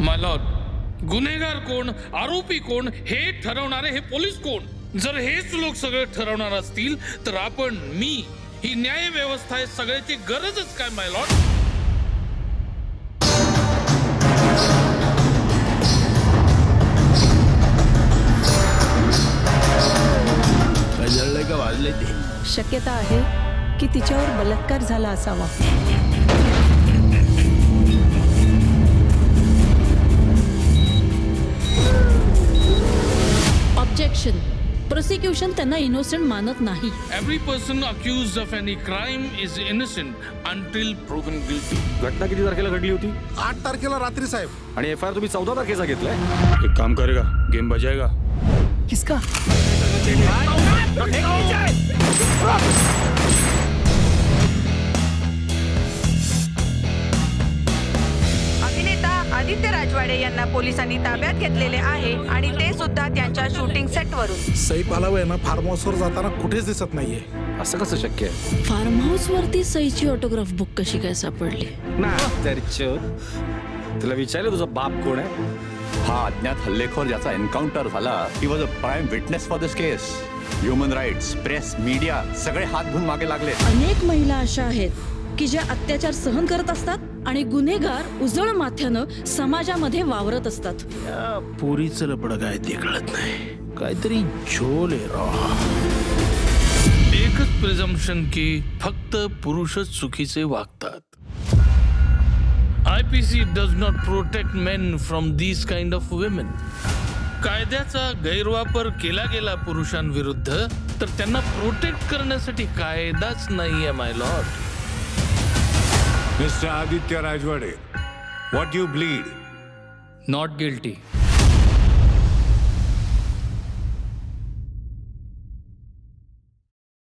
माय Lord, गुन्हेगार कोण, आरोपी कोण हे ठरवणारे हे पोलीस कोण? जर हेच लोक सगळे ठरवणार असतील तर आपण, मी, ही न्याय व्यवस्था आहे सगळ्याची गरजच काय माय लॉर्ड? जळलंय का वाजलंय ते? शक्यता आहे की तिच्यावर बलात्कार झाला असावा. ऑब्जेक्शन. प्रोसिक्युशन त्यांना इनोसेंट मानत नाही. Every person accused of any crime is innocent until proven guilty. घटना किती तारखेला घडली होती? 8 तारखेला रात्री साहेब. आणि FIR तुम्ही 14 तारखेचा घेतलाय. एक काम करेगा, गेम बजाएगा. किसका? अभिनेता आदित्य राजवाडे यांना पोलिसांनी ताब्यात घेतलेले आहे आणि ते सुद्धा त्यांच्या शूटिंग सेटवरून. सई पालाव यांना फार्म हाऊसवर जाताना कुठेच दिसत नाहीये. असं कसं शक्य आहे? फार्म हाऊस वरती सईची ऑटोग्राफ बुक कशी काय सापडली? तुला विचारलं तुझा बाप कोण आहे? हा अज्ञात हल्लेखोर ज्याचा एन्काउंटर झाला, he was a prime witness for this case. Human rights, press, media सगळे हात धुवून मागे लागले. अनेक महिला अशा आहेत की ज्या अत्याचार सहन करत असतात आणि गुन्हेगार उजळ माथ्यानं समाजामध्ये वावरत असतात. या पोरीचं लपड काय ते कळत नाही. काहीतरी झोल आहे राव. एकच प्रिझम्पशन की फक्त पुरुषच चुकीचे वागतात. IPC does not protect men from these kind of women. कायद्याचा गैरवापर केला गेला पुरुषांविरुद्ध तर त्यांना प्रोटेक्ट करण्यासाठी कायदाच नाहीये my lord. Mister Aditya Rajwade, what you bleed? Not guilty.